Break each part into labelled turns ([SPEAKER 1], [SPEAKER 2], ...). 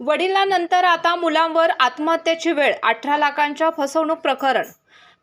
[SPEAKER 1] वडिलांनंतर आता मुलांवर आत्महत्येची वेळ. 18 लाखांच्या फसवणूक प्रकरण.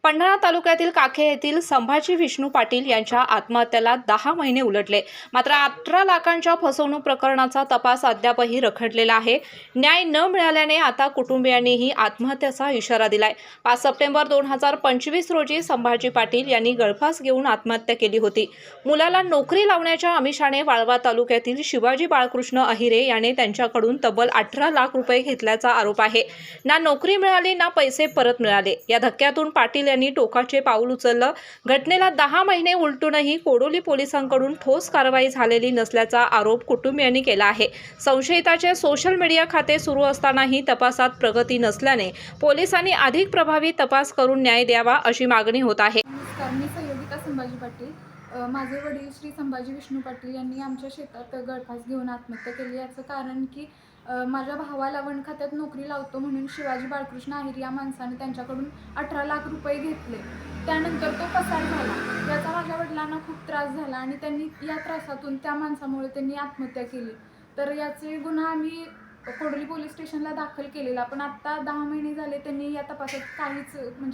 [SPEAKER 1] पन्हाळा तालुक्यातील काखे येथील संभाजी विष्णू पाटील यांच्या आत्महत्येला 10 महिने उलटले. मात्र 18 लाखांच्या फसवणूक प्रकरणाचा तपास अद्यापही रखडलेला आहे. न्याय न मिळाल्याने आता कुटुंबियांनीही आत्महत्येचा इशारा दिलाय. 5 सप्टेंबर 2025 रोजी संभाजी पाटील यांनी गळफास घेऊन आत्महत्या केली होती. मुलाला नोकरी लावण्याच्या आमिषाने वाळवा तालुक्यातील शिवाजी बाळकृष्ण अहिरे याने त्यांच्याकडून तब्बल 18 लाख रुपये घेतल्याचा आरोप आहे. ना नोकरी मिळाली ना पैसे परत मिळाले. या धक्क्यातून पाटील यांनी टोकाचे पाऊल उचललं. घटनेला 10 महिने उलटूनही कोडोली पोलिसांकडून ठोस कारवाई झालेली नसल्याचा आरोप कुटुंबियांनी केला आहे. संशयिताचे सोशल मीडिया खाते सुरू असतानाही तपासात प्रगती नसल्याने पोलिसांनी अधिक प्रभावी तपास करून न्याय द्यावा अशी मागणी होत आहे.
[SPEAKER 2] नमस्कार, मी संयोगिता संभाजी पाटील. माझे वडील श्री संभाजी विष्णू पाटील यांनी आमच्या शेतात गळफास घेऊन आत्महत्या केली. याचं कारण की माझ्या भावाला वन खात्यात नोकरी लावतो म्हणून शिवाजी बाळकृष्ण अहिरे या माणसाने त्यांच्याकडून 18 लाख रुपये घेतले. त्यानंतर तो पसार झाला. याचा माझ्या वडिलांना खूप त्रास झाला आणि त्यांनी या त्रासातून त्या माणसामुळे त्यांनी आत्महत्या केली. तर याचे गुन्हा आम्ही कोडोली पोलीस स्टेशनला दाखल केलेला, पण आत्ता 10 महिने झाले त्यांनी या तपासात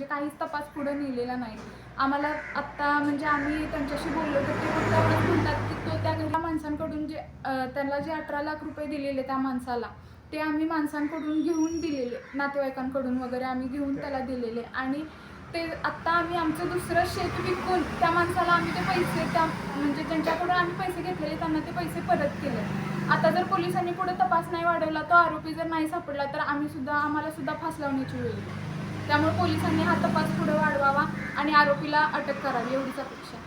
[SPEAKER 2] काहीच तपास पुढे नेलेला नाही. आम्हाला आत्ता आम्ही त्यांच्याशी बोललो तर ते फक्त एवढंच म्हणतात की तो त्या माणसांकडून त्यांना जे 18 लाख रुपये दिलेले त्या माणसाला, ते आम्ही माणसांकडून घेऊन दिलेले, नातेवाईकांकडून वगैरे आम्ही घेऊन त्याला दिलेले. आणि ते आत्ता आम्ही आमचं दुसरं शेत विकून त्या माणसाला आम्ही ते पैसे ज्यांच्याकडून आम्ही पैसे घेतलेले त्यांना ते पैसे परत केले. आता जर पोलिसांनी पुढे तपास नाही वाढवला, तो आरोपी जर नाही सापडला तर आम्हाला सुद्धा फास लावण्याची वेळ येईल. त्यामुळे पोलिसांनी हा तपास पुढे वाढवावा आणि आरोपीला अटक करावी एवढीच अपेक्षा.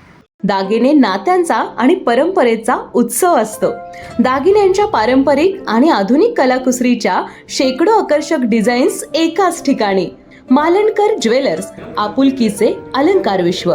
[SPEAKER 3] दागिने नात्यांचा आणि परंपरेचा उत्सव असतो. दागिन्यांच्या पारंपरिक आणि आधुनिक कलाकुसरीच्या शेकडो आकर्षक डिझाईन्स एकाच ठिकाणी. मालनकर ज्वेलर्स, आपुलकीचे अलंकार विश्व.